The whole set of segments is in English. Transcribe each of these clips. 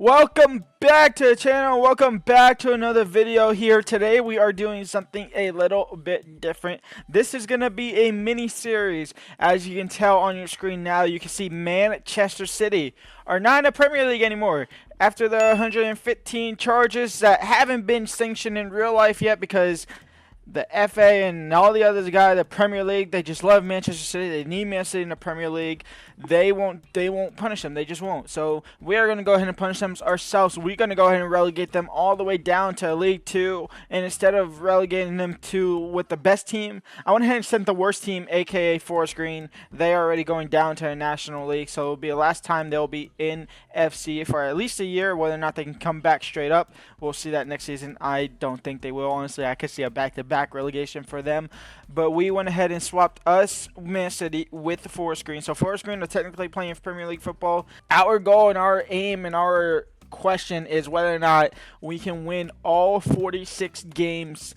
Welcome back to the channel. Welcome back to another video here. Today we are doing something a little bit different. This is going to be a mini series. As you can tell on your screen now, you can see Manchester City are not in the Premier League anymore. After the 115 charges that haven't been sanctioned in real life yet because the FA and all the other guys, the Premier League, they just love Manchester City. They need Manchester City in the Premier League. They won't punish them. They just won't. So we are going to go ahead and punish them ourselves. We're going to go ahead and relegate them all the way down to League 2. And instead of relegating them to with the best team, I went ahead and sent the worst team, aka Forest Green. They are already going down to the National League. So it will be the last time they'll be in FC for at least a year. Whether or not they can come back straight up, we'll see that next season. I don't think they will. Honestly, I could see a back-to-back relegation for them. But we went ahead and swapped us, Man City, with the Forest Green. So Forest Green are technically playing Premier League football. Our goal and our aim and our question is whether or not we can win all 46 games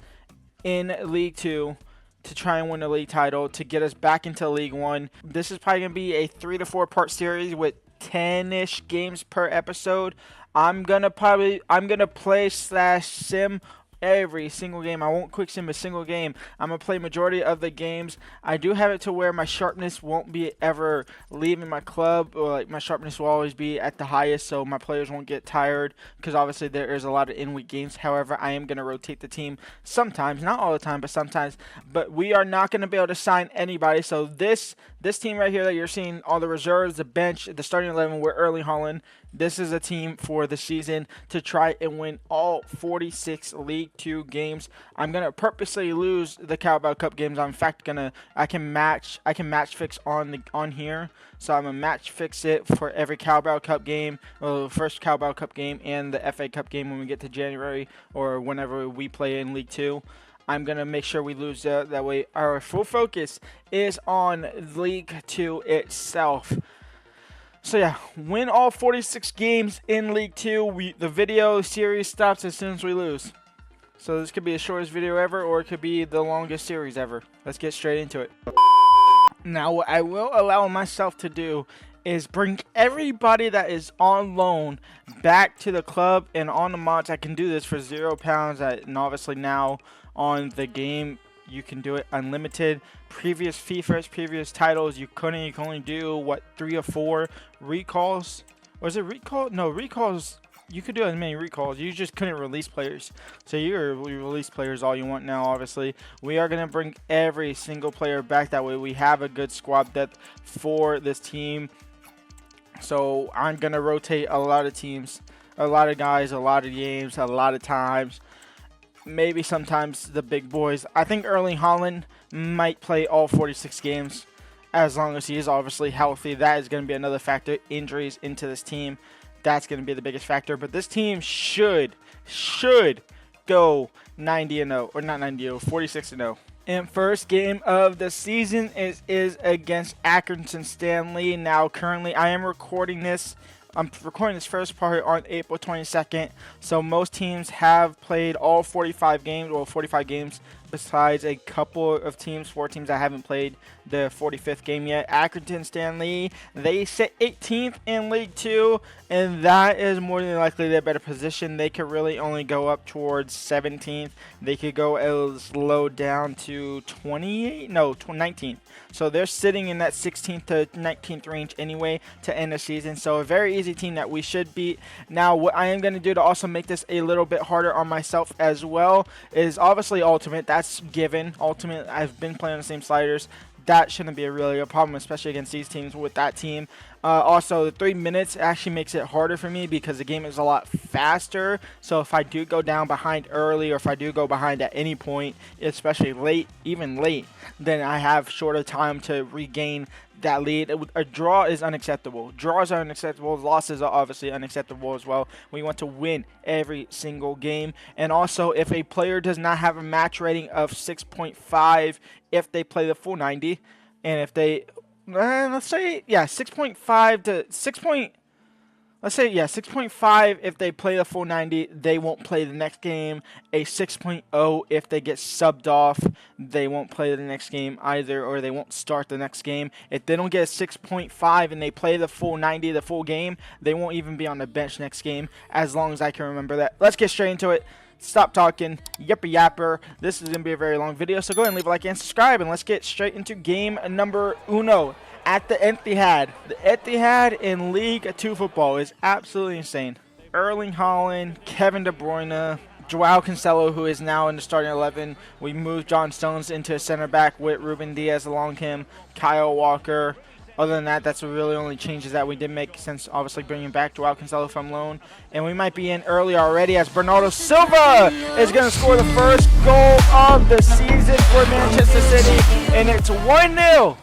in League 2 to try and win the league title to get us back into League 1. This is probably going to be a 3 to 4 part series with 10-ish games per episode. I'm gonna play slash sim every single game. I won't quick sim a single game. I'm gonna play majority of the games. I do have it to where my sharpness won't be ever leaving my club, or like my sharpness will always be at the highest, so my players won't get tired. Because obviously there is a lot of in-week games. However, I am gonna rotate the team sometimes, not all the time, but sometimes. But we are not gonna be able to sign anybody. So this team right here that you're seeing, all the reserves, the bench, the starting 11, we're Erling Haaland. This is a team for the season to try and win all 46 League 2 games. I'm gonna purposely lose the Carabao Cup games. I'm in fact I can match fix on here. So I'm gonna match fix it for every Carabao Cup game, well, the first Carabao Cup game and the FA Cup game when we get to January or whenever we play in League 2. I'm going to make sure we lose that way. Our full focus is on League 2 itself. So yeah, win all 46 games in League 2. The video series stops as soon as we lose. So this could be the shortest video ever, or it could be the longest series ever. Let's get straight into it. Now what I will allow myself to do is bring everybody that is on loan back to the club, and on the mods I can do this for £0, and obviously now on the game you can do it unlimited. Previous FIFAs, previous titles, you can only do what, 3 or 4 recalls. Was it recall? No, recalls, you could do as many recalls, you just couldn't release players. So you release players all you want now. Obviously we are going to bring every single player back, that way we have a good squad depth for this team. So I'm going to rotate a lot of teams, a lot of guys, a lot of games, a lot of times. Maybe sometimes the big boys. I think Erling Haaland might play all 46 games as long as he is obviously healthy. That is going to be another factor. Injuries into this team, that's going to be the biggest factor. But this team should go 90-0, or not 90-0, 46-0. And first game of the season is against Accrington Stanley. Now currently I am recording this. I'm recording this first part on April 22nd, so most teams have played all 45 games, well 45 games, besides a couple of teams, 4 teams that haven't played the 45th game yet. Accrington Stanley, they sit 18th in League 2, and that is more than likely their better position. They could really only go up towards 17th. They could go as low down to 19th. So they're sitting in that 16th to 19th range anyway to end the season. So a very easy team that we should beat. Now what I am going to do to also make this a little bit harder on myself as well is obviously Ultimate. That's given. Ultimate, I've been playing the same sliders. That shouldn't be really a problem, especially against these teams with that team. Also, the 3 minutes actually makes it harder for me because the game is a lot faster. So if I do go down behind early, or if I do go behind at any point, especially late, even late, then I have shorter time to regain that lead. A draw is unacceptable. Draws are unacceptable. Losses are obviously unacceptable as well. We want to win every single game. And also, if a player does not have a match rating of 6.5 if they play the full 90, and if they let's say, yeah, 6.5 to 6. let's say, yeah, 6.5 if they play the full 90, they won't play the next game. A 6.0 if they get subbed off, they won't play the next game either, or they won't start the next game. If they don't get a 6.5 and they play the full 90, the full game, they won't even be on the bench next game, as long as I can remember that. Let's get straight into it. Stop talking, yipper yapper. This is going to be a very long video, so go ahead and leave a like and subscribe, and let's get straight into game number uno. At the Etihad. The Etihad in League 2 football is absolutely insane. Erling Haaland, Kevin De Bruyne, Joao Cancelo, who is now in the starting 11. We moved John Stones into a center back with Ruben Diaz along him, Kyle Walker. Other than that, that's the really only changes that we did make, since obviously bringing back Joao Cancelo from loan. And we might be in early already, as Bernardo Silva is going to score the first goal of the season for Manchester City. And it's 1-0.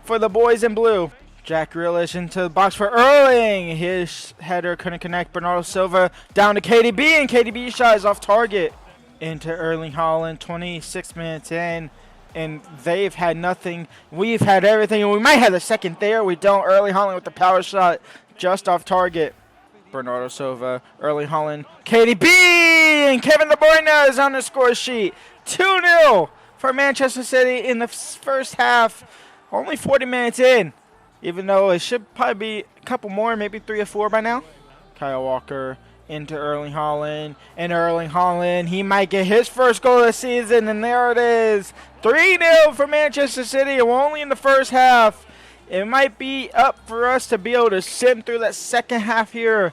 For the boys in blue. Jack Grealish into the box for Erling. His header couldn't connect. Bernardo Silva down to KDB, and KDB shot is off target. Into Erling Haaland, 26 minutes in, and they've had nothing. We've had everything, and we might have the second there. We don't. Erling Haaland with the power shot just off target. Bernardo Silva, Erling Haaland, KDB, and Kevin De Bruyne is on the score sheet. 2-0 for Manchester City in the first half. Only 40 minutes in, even though it should probably be a couple more, maybe 3 or 4 by now. Kyle Walker into Erling Haaland, and Erling Haaland, he might get his first goal of the season, and there it is. 3-0 for Manchester City, and we're only in the first half. It might be up for us to be able to sim through that second half here.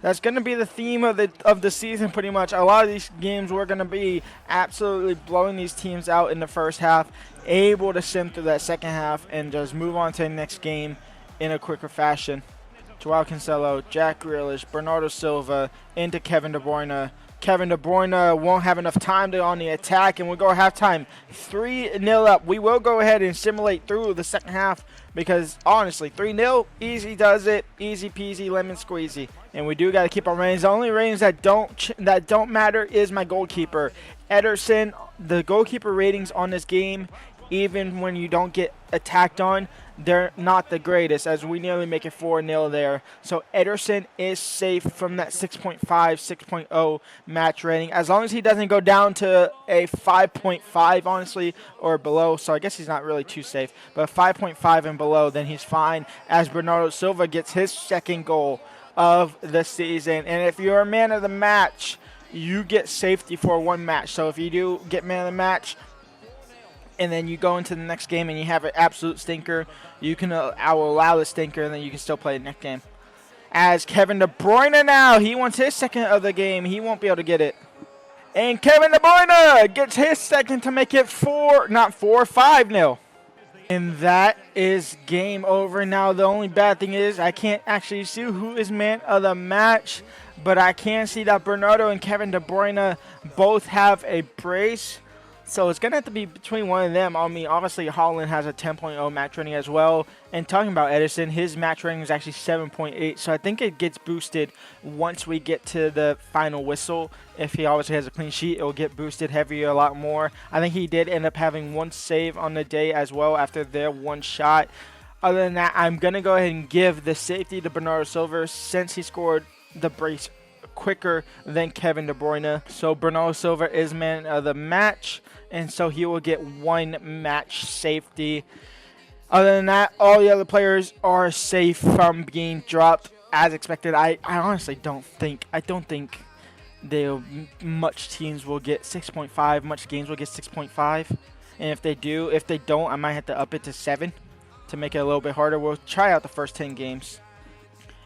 That's going to be the theme of the season pretty much. A lot of these games we're going to be absolutely blowing these teams out in the first half, able to sim through that second half and just move on to the next game in a quicker fashion. Joao Cancelo, Jack Grealish, Bernardo Silva into Kevin De Bruyne. Kevin De Bruyne won't have enough time to on the attack, and we'll go halftime 3-0 up. We will go ahead and simulate through the second half because, honestly, 3-0, easy does it, easy peasy, lemon squeezy. And we do got to keep our ratings. The only ratings that don't matter is my goalkeeper, Ederson. The goalkeeper ratings on this game, even when you don't get attacked on, they're not the greatest, as we nearly make it 4-0 there. So Ederson is safe from that 6.5, 6.0 match rating, as long as he doesn't go down to a 5.5, honestly, or below. So I guess he's not really too safe. But 5.5 and below, then he's fine, as Bernardo Silva gets his second goal of the season. And if you're a man of the match, you get safety for one match. So if you do get man of the match, and then you go into the next game and you have an absolute stinker, you can I will allow the stinker, and then you can still play the next game. As Kevin De Bruyne now, he wants his second of the game. He won't be able to get it. And Kevin De Bruyne gets his second to make it 5-0. And that is game over. Now, the only bad thing is I can't actually see who is man of the match, but I can see that Bernardo and Kevin De Bruyne both have a brace. So it's going to have to be between one of them. I mean, obviously, Haaland has a 10.0 match rating as well. And talking about Ederson, his match rating is actually 7.8. So I think it gets boosted once we get to the final whistle. If he obviously has a clean sheet, it will get boosted heavier a lot more. I think he did end up having one save on the day as well after their one shot. Other than that, I'm going to go ahead and give the safety to Bernardo Silva since he scored the brace quicker than Kevin De Bruyne. So Bernardo Silva is man of the match, and so he will get one match safety. Other than that, all the other players are safe from being dropped as expected. I honestly don't think much teams will get 6.5, much games will get 6.5. And if they don't, I might have to up it to 7 to make it a little bit harder. We'll try out the first 10 games.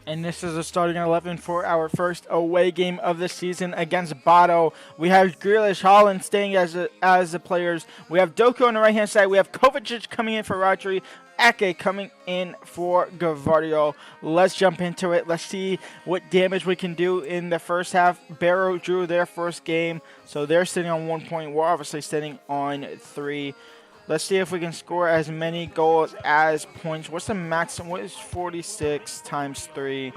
And this is a starting 11 for our first away game of the season against Bodo. We have Grealish, Haaland staying as the players. We have Doku on the right-hand side. We have Kovacic coming in for Rodri. Ake coming in for Gavardio. Let's jump into it. Let's see what damage we can do in the first half. Barrow drew their first game, so they're sitting on 1 point. We're obviously sitting on 3. Let's see if we can score as many goals as points. What's the maximum? What is 46 times 3?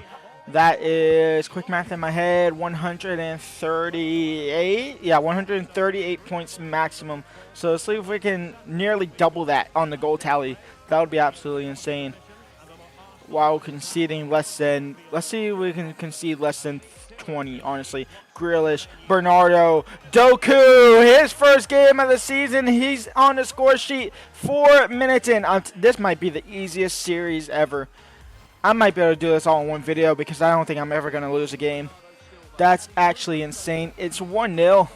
That is, quick math in my head, 138. Yeah, 138 points maximum. So let's see if we can nearly double that on the goal tally. That would be absolutely insane. while conceding less than, let's see if we can concede less than 20, honestly. Grealish, Bernardo, Doku, his first game of the season. He's on the score sheet 4 minutes in. This might be the easiest series ever. I might be able to do this all in one video because I don't think I'm ever going to lose a game. That's actually insane. It's 1-0.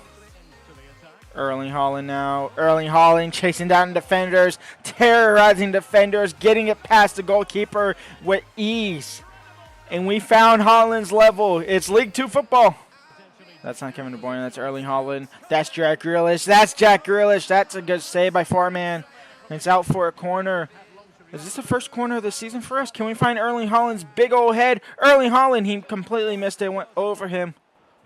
Erling Haaland now. Erling Haaland chasing down defenders, terrorizing defenders, getting it past the goalkeeper with ease. And we found Haaland's level. It's League 2 football. That's not Kevin De Bruyne. That's Erling Haaland. That's Jack Grealish. That's Jack Grealish. That's a good save by Foreman. It's out for a corner. Is this the first corner of the season for us? Can we find Erling Haaland's big old head? Erling Haaland, he completely missed it. Went over him.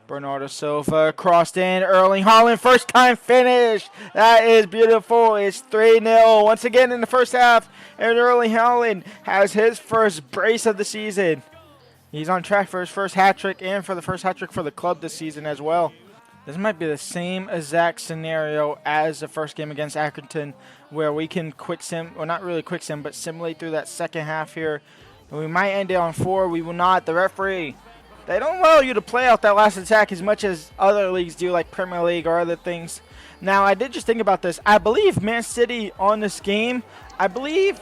Bernardo Silva crossed in. Erling Haaland, first time finish. That is beautiful. It's 3-0 once again in the first half. And Erling Haaland has his first brace of the season. He's on track for his first hat-trick and for the first hat-trick for the club this season as well. This might be the same exact scenario as the first game against Accrington, where we can quick sim, well not really quick sim, but simulate through that second half here. We might end it on 4. We will not. The referee, they don't allow you to play out that last attack as much as other leagues do, like Premier League or other things. Now, I did just think about this. I believe Man City on this game, I believe,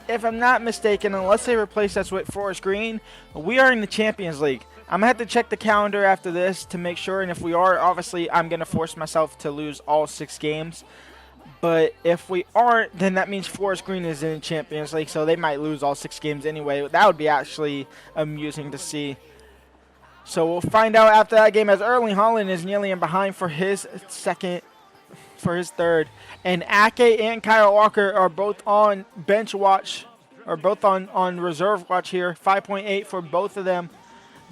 if I'm not mistaken, unless they replace us with Forest Green, we are in the Champions League. I'm going to have to check the calendar after this to make sure, and if we are, obviously, I'm going to force myself to lose all 6 games. But if we aren't, then that means Forest Green is in the Champions League, so they might lose all 6 games anyway. That would be actually amusing to see. So we'll find out after that game, as Erling Haaland is nearly in behind for his third. And Ake and Kyle Walker are both on bench watch, or both on reserve watch here. 5.8 for both of them.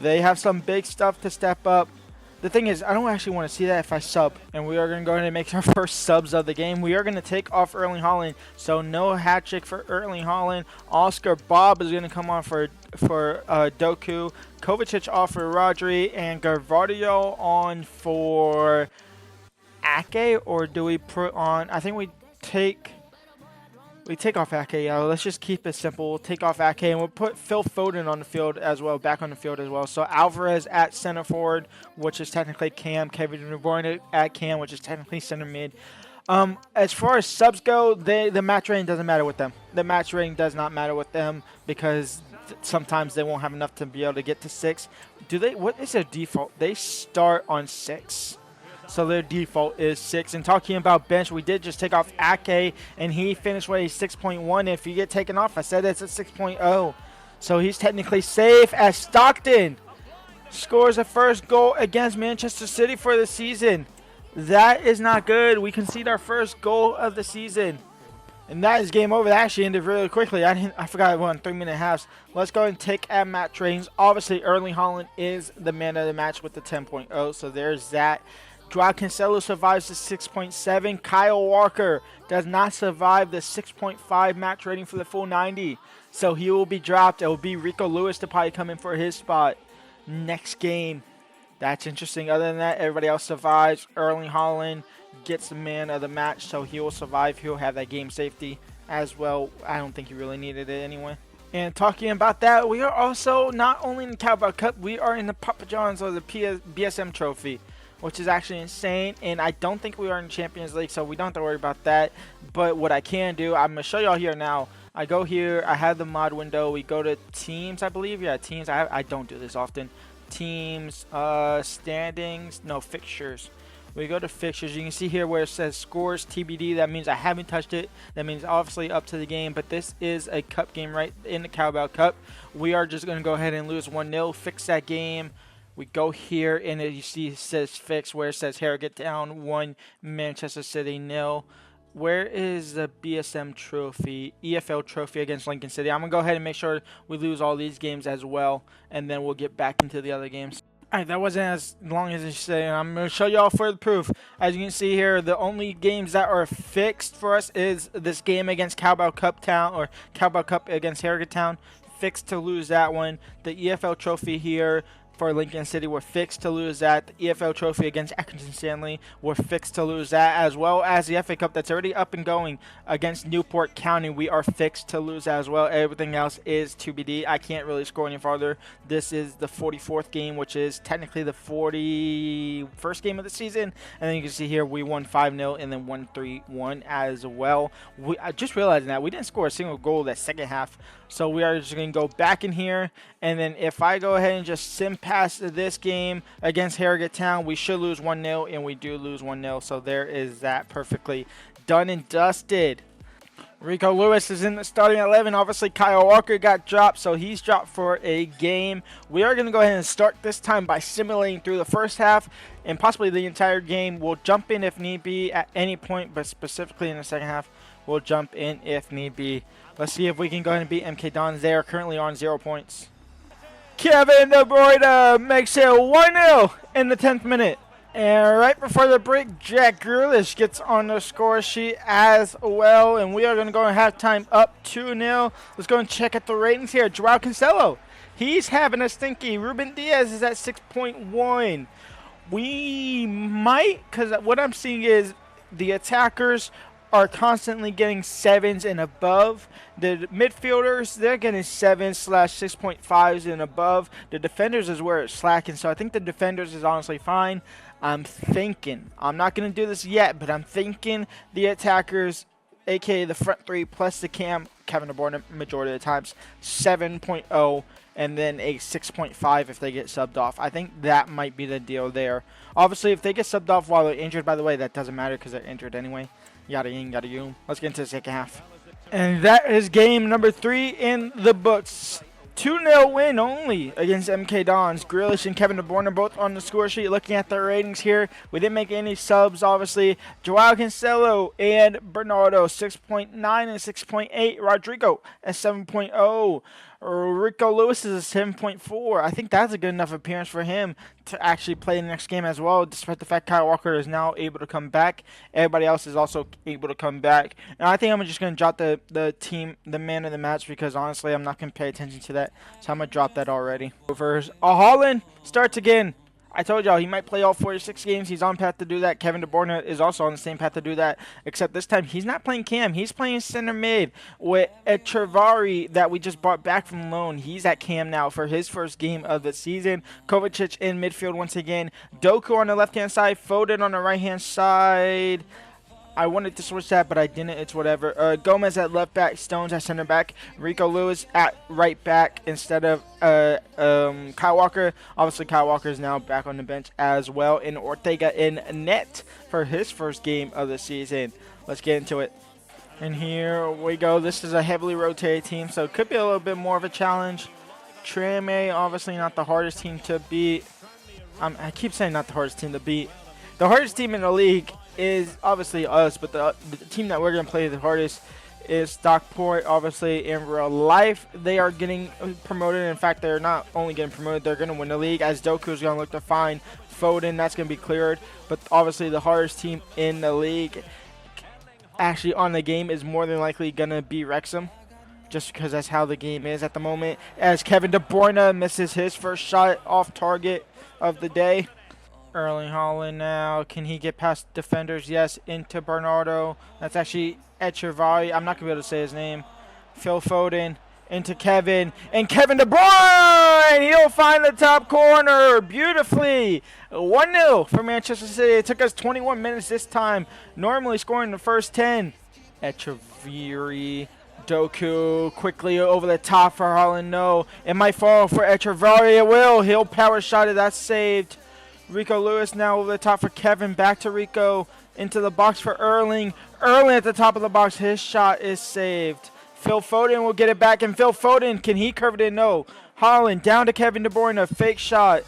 They have some big stuff to step up. The thing is, I don't actually want to see that if I sub. And we are going to go ahead and make our first subs of the game. We are going to take off Erling Haaland. So no hat trick for Erling Haaland. Oscar Bob is going to come on for Doku. Kovacic off for Rodri. And Garvardio on for Ake. Or do we put on... I think we take off Ake. Yeah, let's just keep it simple. We'll take off Ake, and we'll put Phil Foden on the field as well, back on the field as well. So Alvarez at center forward, which is technically Cam. Kevin De Bruyne at Cam, which is technically center mid. As far as subs go, the match rating doesn't matter with them. The match rating does not matter with them because sometimes they won't have enough to be able to get to 6. What is their default? They start on 6. So their default is 6. And talking about bench, we did just take off Ake, and he finished with a 6.1. If you get taken off, I said it's a 6.0. So he's technically safe as Stockton scores a first goal against Manchester City for the season. That is not good. We concede our first goal of the season. And that is game over. That actually ended really quickly. I forgot it won 3-minute halves. Let's go and take at match ratings. Obviously, Erling Haaland is the man of the match with the 10.0. So there's that. Joao Cancelo survives the 6.7. Kyle Walker does not survive the 6.5 match rating for the full 90. So he will be dropped. It will be Rico Lewis to probably come in for his spot next game. That's interesting. Other than that, everybody else survives. Erling Haaland gets the man of the match, so he will survive. He'll have that game safety as well. I don't think he really needed it anyway. And talking about that, we are also not only in the Carabao Cup, we are in the Papa John's or the BSM Trophy, which is actually insane. And I don't think we are in Champions League, so we don't have to worry about that. But what I can do, I'm going to show y'all here now. I go here, I have the mod window, we go to teams, I believe. Yeah, teams. I don't do this often. Teams, standings, no, fixtures. We go to fixtures. You can see here where it says scores TBD. That means I haven't touched it. That means obviously up to the game. But this is a cup game right in the Carabao Cup. We are just going to go ahead and lose 1-0. Fix that game. We go here and you see it says fix where it says Harrogate down 1, Manchester City 0. Where is the BSM trophy? EFL trophy against Lincoln City. I'm going to go ahead and make sure we lose all these games as well. And then we'll get back into the other games. Alright, that wasn't as long as it said. I'm going to show y'all further proof. As you can see here, the only games that are fixed for us is this game against Carabao Cup Town, or Carabao Cup against Harrogate Town. Fixed to lose that one. The EFL trophy here, for Lincoln City. We're fixed to lose that. The EFL Trophy against Accrington Stanley, we're fixed to lose that, as well as the FA Cup that's already up and going against Newport County. We are fixed to lose that as well. Everything else is TBD. I can't really score any farther. This is the 44th game, which is technically the 41st game of the season. And then you can see here we won 5-0 and then 1-3-1 as well. I just realized that we didn't score a single goal that second half. So we are just going to go back in here. And then if I go ahead and just sim past this game against Harrogate Town, we should lose 1-0, and we do lose 1-0. So there is that, perfectly done and dusted. Rico Lewis is in the starting 11. Obviously, Kyle Walker got dropped, so he's dropped for a game. We are going to go ahead and start this time by simulating through the first half and possibly the entire game. We'll jump in if need be at any point, but specifically in the second half, we'll jump in if need be. Let's see if we can go ahead and beat MK Dons. They are currently on 0 points. Kevin De Bruyne makes it 1-0 in the 10th minute. And right before the break, Jack Grealish gets on the score sheet as well. And we are going to go in halftime up 2-0. Let's go and check out the ratings here. Joao Cancelo, he's having a stinky. Ruben Diaz is at 6.1. We might, because what I'm seeing is the attackers are constantly getting 7s and above. The midfielders, they're getting 7/6.5s and above. The defenders is where it's slacking, so I think the defenders is honestly fine. I'm not going to do this yet, but I'm thinking the attackers, aka the front three plus the Kevin De Bruyne majority of the times, 7.0 and then a 6.5 if they get subbed off. I think that might be the deal there. Obviously, if they get subbed off while they're injured, by the way, that doesn't matter because they're injured anyway. Yada ying, yada yum. Let's get into the second half. And that is game number 3 in the books. 2-0 win only against MK Dons. Grealish and Kevin De Bruyne both on the score sheet. Looking at the ratings here, we didn't make any subs, obviously. Joao Cancelo and Bernardo, 6.9 and 6.8. Rodrigo at 7.0. Rico Lewis is a 7.4. I think that's a good enough appearance for him to actually play the next game as well, despite the fact Kyle Walker is now able to come back. Everybody else is also able to come back. And I think I'm just going to drop the man of the match, because honestly, I'm not going to pay attention to that. So I'm going to drop that already. First, Holland starts again. I told y'all he might play all 46 games. He's on path to do that. Kevin De Bruyne is also on the same path to do that, except this time he's not playing cam. He's playing center mid with Echevarri that we just brought back from loan. He's at cam now for his first game of the season. Kovacic in midfield once again. Doku on the left-hand side. Foden on the right-hand side. I wanted to switch that, but I didn't. It's whatever. Gomez at left back, Stones at center back, Rico Lewis at right back instead of Kyle Walker. Obviously, Kyle Walker is now back on the bench as well, and Ortega in net for his first game of the season. Let's get into it. And here we go. This is a heavily rotated team, so it could be a little bit more of a challenge. Treme, obviously not the hardest team to beat. I keep saying not the hardest team to beat. The hardest team in the league is obviously us, but the team that we're going to play the hardest is Stockport. Obviously, in real life, they are getting promoted. In fact, they're not only getting promoted, they're going to win the league, as Doku is going to look to find Foden. That's going to be cleared. But obviously, the hardest team in the league, actually on the game, is more than likely going to be Wrexham, just because that's how the game is at the moment, as Kevin De Bruyne misses his first shot off target of the day. Erling Haaland now. Can he get past defenders? Yes, into Bernardo. That's actually Echevarri. I'm not going to be able to say his name. Phil Foden into Kevin. And Kevin De Bruyne! He'll find the top corner beautifully. 1-0 for Manchester City. It took us 21 minutes this time. Normally scoring the first 10. Echevarri. Doku quickly over the top for Haaland. No. It might fall for Echevarri. It will. He'll power shot it. That's saved. Rico Lewis now over the top for Kevin. Back to Rico. Into the box for Erling. Erling at the top of the box. His shot is saved. Phil Foden will get it back. And Phil Foden, can he curve it in? No. Haaland down to Kevin De Bruyne. Fake shot.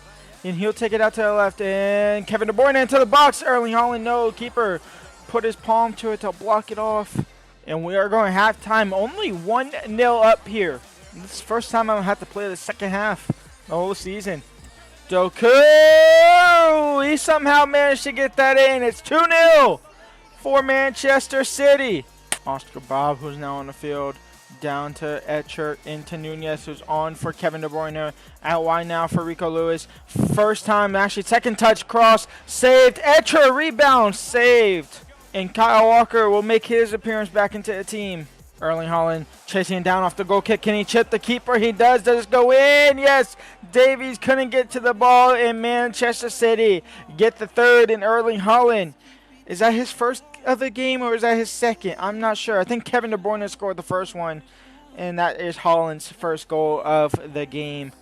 And he'll take it out to the left. And Kevin De Bruyne into the box. Erling Haaland, no. Keeper put his palm to it to block it off. And we are going halftime. Only 1-0 up here. This is the first time I'm going to have to play the second half the whole season. Doku! He somehow managed to get that in. It's 2-0 for Manchester City. Oscar Bob, who's now on the field. Down to Etcher, into Nunez, who's on for Kevin De Bruyne. Out wide now for Rico Lewis. First time, actually, second touch, cross, saved. Etcher, rebound, saved. And Kyle Walker will make his appearance back into the team. Erling Haaland chasing him down off the goal kick. Can he chip the keeper? He does. Does it go in? Yes. Davies couldn't get to the ball in Manchester City. Get the third in Erling Haaland. Is that his first of the game or is that his second? I'm not sure. I think Kevin De Bruyne scored the first one. And that is Haaland's first goal of the game.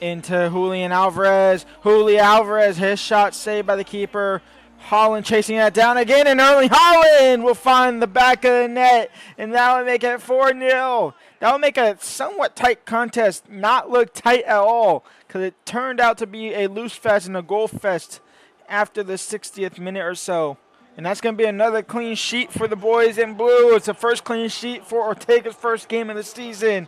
Into Julian Alvarez. Julian Alvarez, his shot saved by the keeper. Haaland chasing that down again, and Erling Haaland will find the back of the net, and that would make it 4-0. That would make a somewhat tight contest not look tight at all, because it turned out to be a loose fest and a goal fest after the 60th minute or so. And that's going to be another clean sheet for the boys in blue. It's the first clean sheet for Ortega's first game of the season.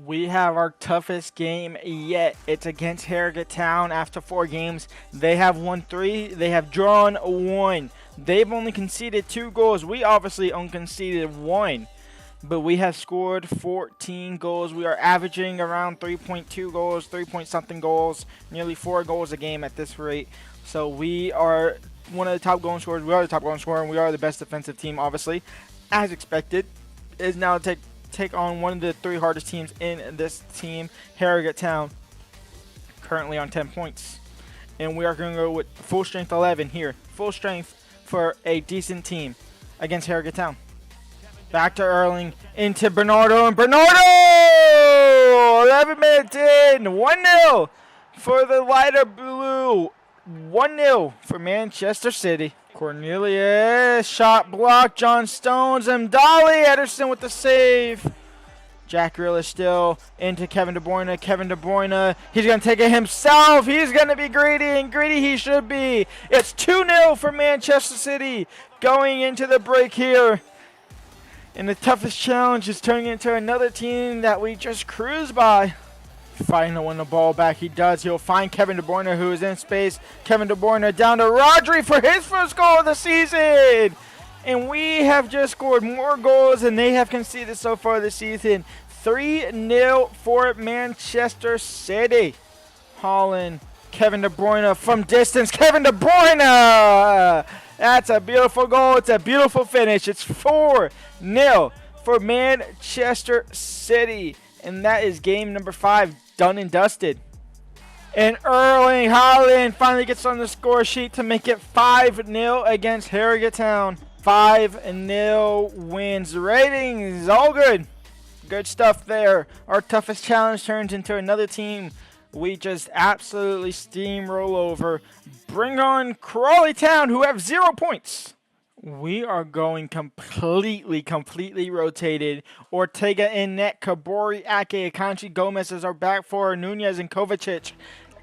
We have our toughest game yet. It's against Harrogate Town after 4 games. They have won 3. They have drawn 1. They've only conceded 2 goals. We obviously only conceded 1. But we have scored 14 goals. We are averaging around 3.2 goals, 3-point-something goals, nearly 4 goals a game at this rate. So we are one of the top goal scorers. We are the top goal scorer, and we are the best defensive team, obviously. As expected, is now take on one of the 3 hardest teams in this team, Harrogate Town, currently on 10 points. And we are going to go with full strength 11 here. Full strength for a decent team against Harrogate Town. Back to Erling, into Bernardo, and Bernardo! 11 minutes in, 1-0 for the lighter blue. 1-0 for Manchester City. Cornelius, shot blocked, John Stones, and Dolly Ederson with the save. Jack Grealish still into Kevin De Bruyne. Kevin De Bruyne, he's going to take it himself. He's going to be greedy, and greedy he should be. It's 2-0 for Manchester City going into the break here. And the toughest challenge is turning into another team that we just cruise by. Fighting to win the ball back. He does. He'll find Kevin De Bruyne, who is in space. Kevin De Bruyne down to Rodri for his first goal of the season. And we have just scored more goals than they have conceded so far this season. 3-0 for Manchester City. Haaland, Kevin De Bruyne from distance. Kevin De Bruyne! That's a beautiful goal. It's a beautiful finish. It's 4-0 for Manchester City. And that is game number 5 done and dusted. And Erling Haaland finally gets on the score sheet to make it 5-0 against Harrogate Town. 5-0 wins. Ratings, all good. Good stuff there. Our toughest challenge turns into another team we just absolutely steamroll over. Bring on Crawley Town, who have 0 points. We are going completely rotated. Ortega in net, Kabori, Ake, Akanji, Gomez as our back 4, Nunez and Kovacic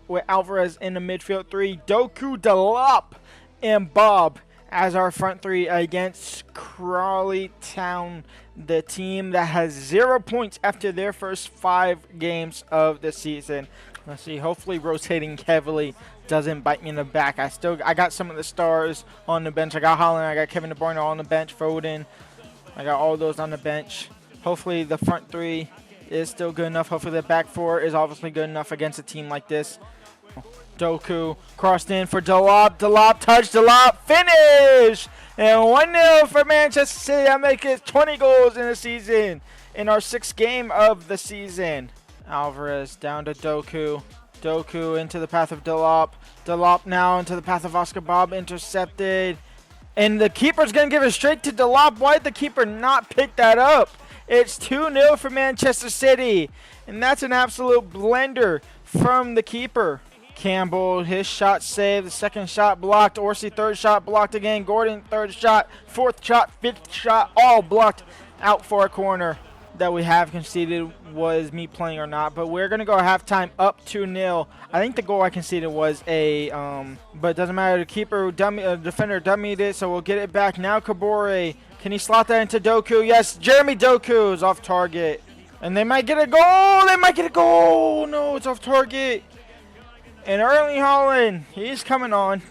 with Alvarez in the midfield 3, Doku, Delop, and Bob as our front 3 against Crawley Town, the team that has 0 points after their first 5 games of the season. Let's see, hopefully rotating heavily doesn't bite me in the back. I got some of the stars on the bench. I got Haaland, I got Kevin De Bruyne on the bench, Foden. I got all those on the bench. Hopefully the front 3 is still good enough. Hopefully the back 4 is obviously good enough against a team like this. Doku crossed in for Delop. Delop touch, Delop finish! And 1-0 for Manchester City. I make it 20 goals in the season in our 6th game of the season. Alvarez down to Doku. Doku into the path of Delop. Delop now into the path of Oscar Bob. Intercepted. And the keeper's going to give it straight to Delop. Why did the keeper not pick that up? It's 2-0 for Manchester City. And that's an absolute blender from the keeper. Campbell, his shot saved. The second shot blocked. Orsi, third shot blocked again. Gordon, third shot. Fourth shot, fifth shot, all blocked out for a corner. That we have conceded was me playing or not, but we're gonna go halftime up 2-0. I think the goal I conceded was a but it doesn't matter. The keeper defender dummied it, so we'll get it back now. Kabore, can he slot that into Doku? Yes, Jeremy Doku is off target, and they might get a goal. They might get a goal. No, it's off target. And Erling Haaland, he's coming on.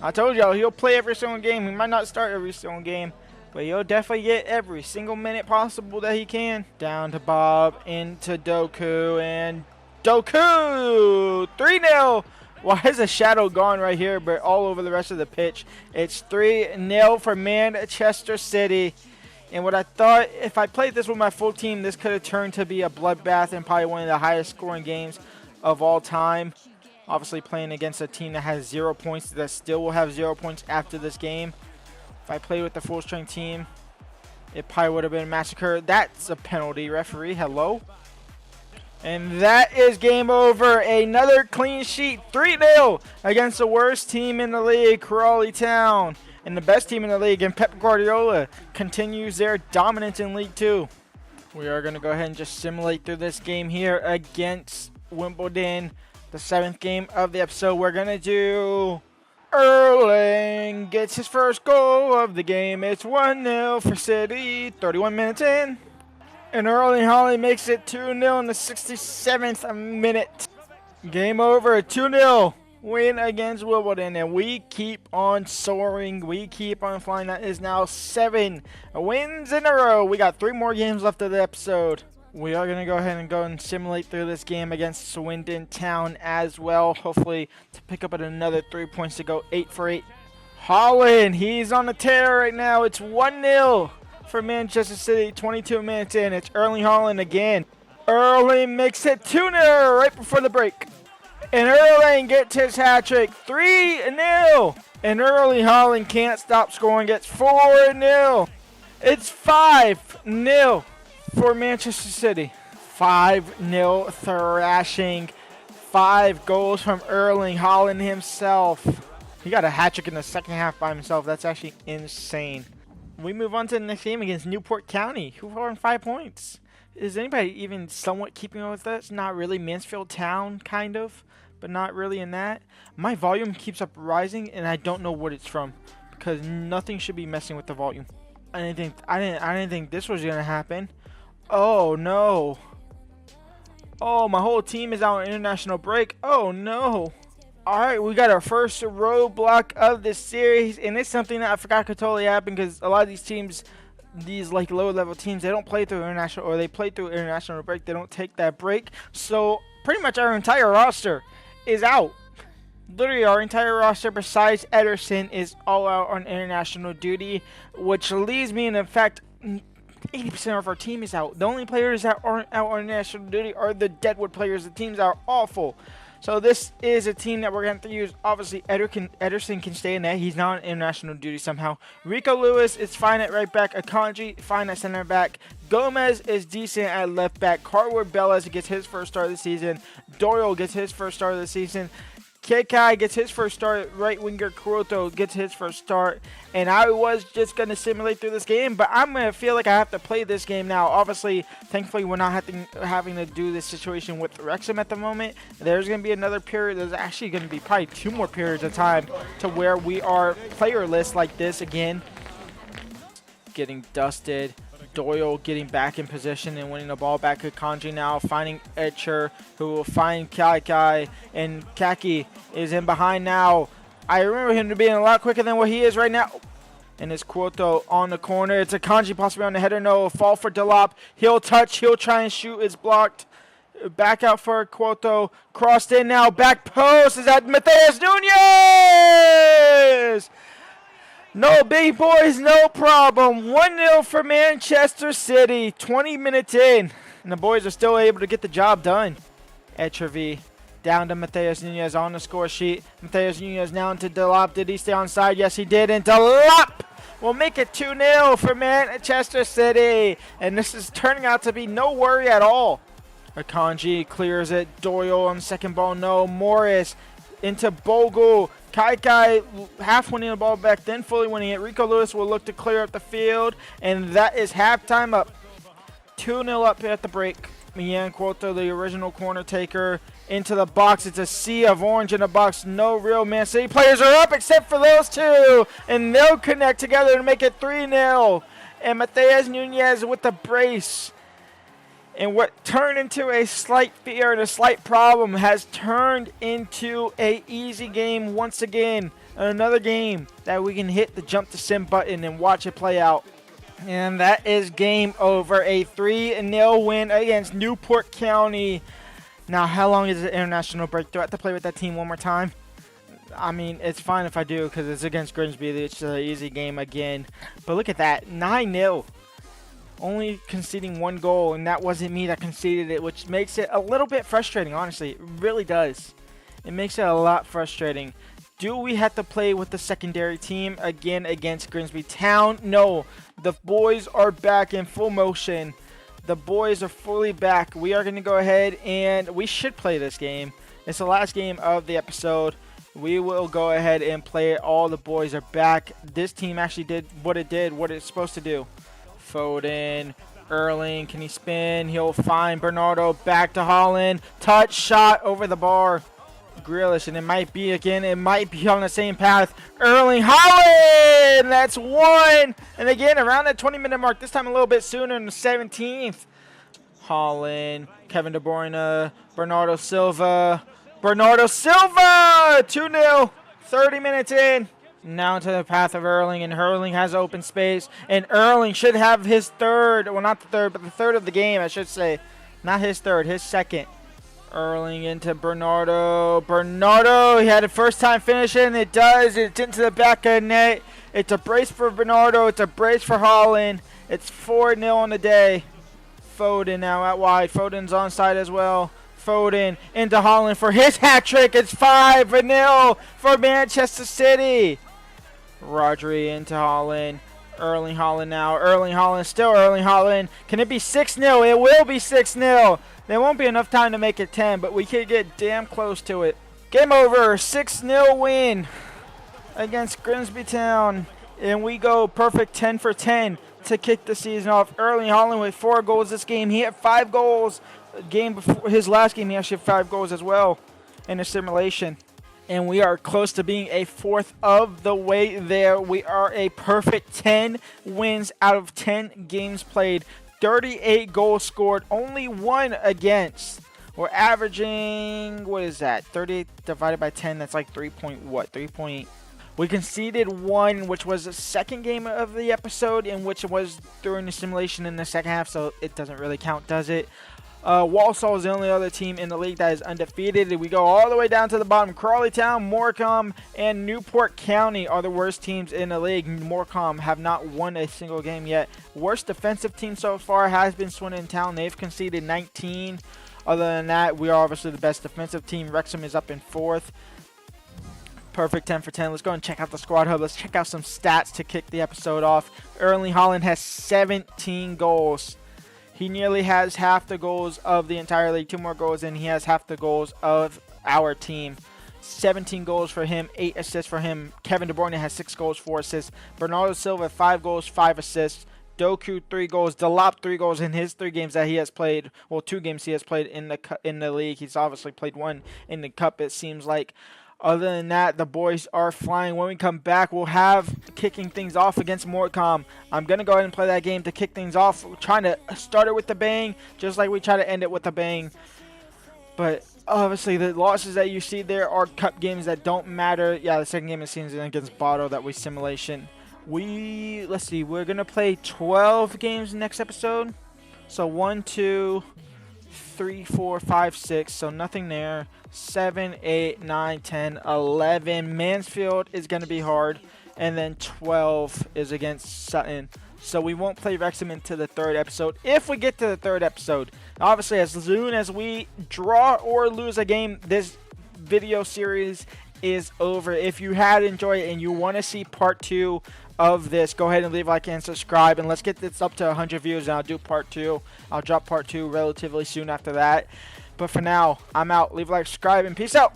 I told y'all he'll play every single game. He might not start every single game, But he'll definitely get every single minute possible that he can. Down to Bob, into Doku, and Doku! 3-0! Why is the shadow gone right here, but all over the rest of the pitch? It's 3-0 for Manchester City. And what I thought, if I played this with my full team, this could have turned to be a bloodbath and probably one of the highest scoring games of all time. Obviously playing against a team that has 0 points, that still will have 0 points after this game. If I played with the full strength team, it probably would have been a massacre. That's a penalty, referee. Hello? And that is game over. Another clean sheet. 3-0 against the worst team in the league, Crawley Town. And the best team in the league, and Pep Guardiola continues their dominance in League 2. We are going to go ahead and just simulate through this game here against Wimbledon. The 7th game of the episode. We're going to do... Erling gets his first goal of the game. It's 1-0 for City. 31 minutes in. And Erling Haaland makes it 2-0 in the 67th minute. Game over. 2-0 win against Wimbledon. And we keep on soaring. We keep on flying. That is now 7 wins in a row. We got 3 more games left of the episode. We are going to go ahead and simulate through this game against Swindon Town as well. Hopefully to pick up another 3 points to go 8 for 8. Haaland, he's on the tear right now. It's 1-0 for Manchester City. 22 minutes in. It's Erling Haaland again. Erling makes it 2-0 right before the break. And Erling gets his hat trick. 3-0. And Erling Haaland can't stop scoring. It's 4-0. It's 5-0. For Manchester City. 5-0 thrashing. 5 goals from Erling Haaland himself. He got a hat-trick in the second half by himself. That's actually insane. We move on to the next game against Newport County, who are on 5 points. Is anybody even somewhat keeping up with us? Not really. Mansfield Town, kind of, but not really in that. My volume keeps up rising, and I don't know what it's from, because nothing should be messing with the volume. I didn't think this was gonna happen. Oh no. Oh, my whole team is out on international break. Oh no. Alright, we got our first roadblock of this series, and it's something that I forgot could totally happen because a lot of these teams, these like lower level teams, they don't play through international, or they play through international break. They don't take that break. So pretty much our entire roster is out. Literally our entire roster besides Ederson is all out on international duty, which leaves me in fact 80% of our team is out. The only players that aren't out on national duty are the Deadwood players. The teams are awful. So this is a team that we're going to have to use. Obviously, Ederson can stay in there. He's not on international duty somehow. Rico Lewis is fine at right back. Akanji, fine at center back. Gomez is decent at left back. Carwood Bellas gets his first start of the season. Doyle gets his first start of the season. Kekai gets his first start. Right winger Kuroto gets his first start. And I was just going to simulate through this game, but I'm going to feel like I have to play this game now. Obviously, thankfully, we're not having to do this situation with Wrexham at the moment. There's going to be another period. There's actually going to be probably 2 more periods of time to where we are playerless like this again. Getting dusted. Doyle getting back in position and winning the ball back to Kanji now, finding Etcher, who will find Kai, and Kaki is in behind now. I remember him to being a lot quicker than what he is right now. And it's Kuoto on the corner. It's a Kanji possibly on the header. No, fall for Delop. He'll touch. He'll try and shoot. It's blocked. Back out for Kuoto. Crossed in now. Back post. Is that Matheus Nunes? No, big boys, no problem. 1-0 for Manchester City. 20 minutes in. And the boys are still able to get the job done. Etchervy down to Matheus Nunes on the score sheet. Matheus Nunes now into Delop. Did he stay on side? Yes, he did. And Delop will make it 2-0 for Manchester City. And this is turning out to be no worry at all. Akanji clears it. Doyle on second ball. No. Morris into Bogle. Kai half winning the ball back, then fully winning it. Rico Lewis will look to clear up the field, and that is halftime up. 2-0 up at the break. Mian Quota, the original corner taker, into the box. It's a sea of orange in the box. No real Man City players are up except for those two, and they'll connect together to make it 3-0. And Matheus Nunes with the brace. And what turned into a slight fear and a slight problem has turned into a easy game once again. Another game that we can hit the jump to sim button and watch it play out. And that is game over. A 3-0 win against Newport County. Now, how long is the international break? Do I have to play with that team one more time? I mean, it's fine if I do because it's against Grimsby. It's an easy game again. But look at that. 9-0. Only conceding one goal, and that wasn't me that conceded it, which makes it a little bit frustrating, honestly. It really does. It makes it a lot frustrating. Do we have to play with the secondary team again against Grimsby Town? No. The boys are back in full motion. The boys are fully back. We are going to go ahead and we should play this game. It's the last game of the episode. We will go ahead and play it. All the boys are back. This team actually did, what it's supposed to do. Foden, Erling, can he spin? He'll find Bernardo, back to Holland. Touch, shot over the bar. Grealish, and it might be again, it might be on the same path. Erling Holland, that's one. And again, around that 20-minute mark, this time a little bit sooner in the 17th. Holland, Kevin De Bruyne, Bernardo Silva. 2-0, 30 minutes in. Now into the path of Erling, and Erling has open space, and Erling should have his third, well, not the third, but the third of the game, I should say. Not his third, his second. Erling into Bernardo. He had a first time finish, and it does. It's into the back of the net. It's a brace for Bernardo. It's a brace for Holland. It's 4-0 on the day. Foden now out wide. Foden's onside as well. Foden into Holland for his hat trick. It's 5-0 for Manchester City. Rodri into Holland. Erling Holland now. Erling Holland, still Erling Holland. Can it be 6-0? It will be 6-0. There won't be enough time to make it 10, but we could get damn close to it. Game over. 6-0 win against Grimsby Town. And we go perfect 10 for 10 to kick the season off. Erling Holland with 4 goals this game. He had 5 goals. Game before his last game, he actually had 5 goals as well in a simulation. And we are close to being a fourth of the way there. We are a perfect 10 wins out of 10 games played. 38 goals scored, only 1 against. We're averaging, what is that? 38 divided by 10, that's like 3 point what? 3 point. We conceded 1, which was the second game of the episode, in which it was during the simulation in the second half, so it doesn't really count, does it? Walsall is the only other team in the league that is undefeated. We go all the way down to the bottom. Crawley Town, Morecambe, and Newport County are the worst teams in the league. Morecambe have not won a single game yet. Worst defensive team so far has been Swindon Town. They've conceded 19. Other than that, we are obviously the best defensive team. Wrexham is up in 4th. Perfect 10 for 10. Let's go and check out the squad hub. Let's check out some stats to kick the episode off. Erling Holland has 17 goals. He nearly has half the goals of the entire league. 2 more goals, and he has half the goals of our team. 17 goals for him, 8 assists for him. Kevin De Bruyne has 6 goals, 4 assists. Bernardo Silva, 5 goals, 5 assists. Doku, 3 goals. Delop, 3 goals in his 3 games that he has played. Well, 2 games he has played in the league. He's obviously played 1 in the cup, it seems like. Other than that, the boys are flying. When we come back, we'll have kicking things off against Morecambe. I'm going to go ahead and play that game to kick things off. We're trying to start it with a bang, just like we try to end it with a bang. But obviously, the losses that you see there are cup games that don't matter. Yeah, the second game of the season against Bottle, that was simulation. Let's see, we're going to play 12 games next episode. So 1, 2, 3, 4, 5, 6. So nothing there. 7, 8, 9, 10, 11. Mansfield is going to be hard. And then 12 is against Sutton. So we won't play Wrexham into the 3rd episode. If we get to the 3rd episode, obviously as soon as we draw or lose a game, this video series is over. If you had enjoyed it and you want to see part 2 of this, go ahead and leave a like and subscribe. And let's get this up to 100 views and I'll do part 2. I'll drop part 2 relatively soon after that. But for now, I'm out. Leave a like, subscribe, and peace out.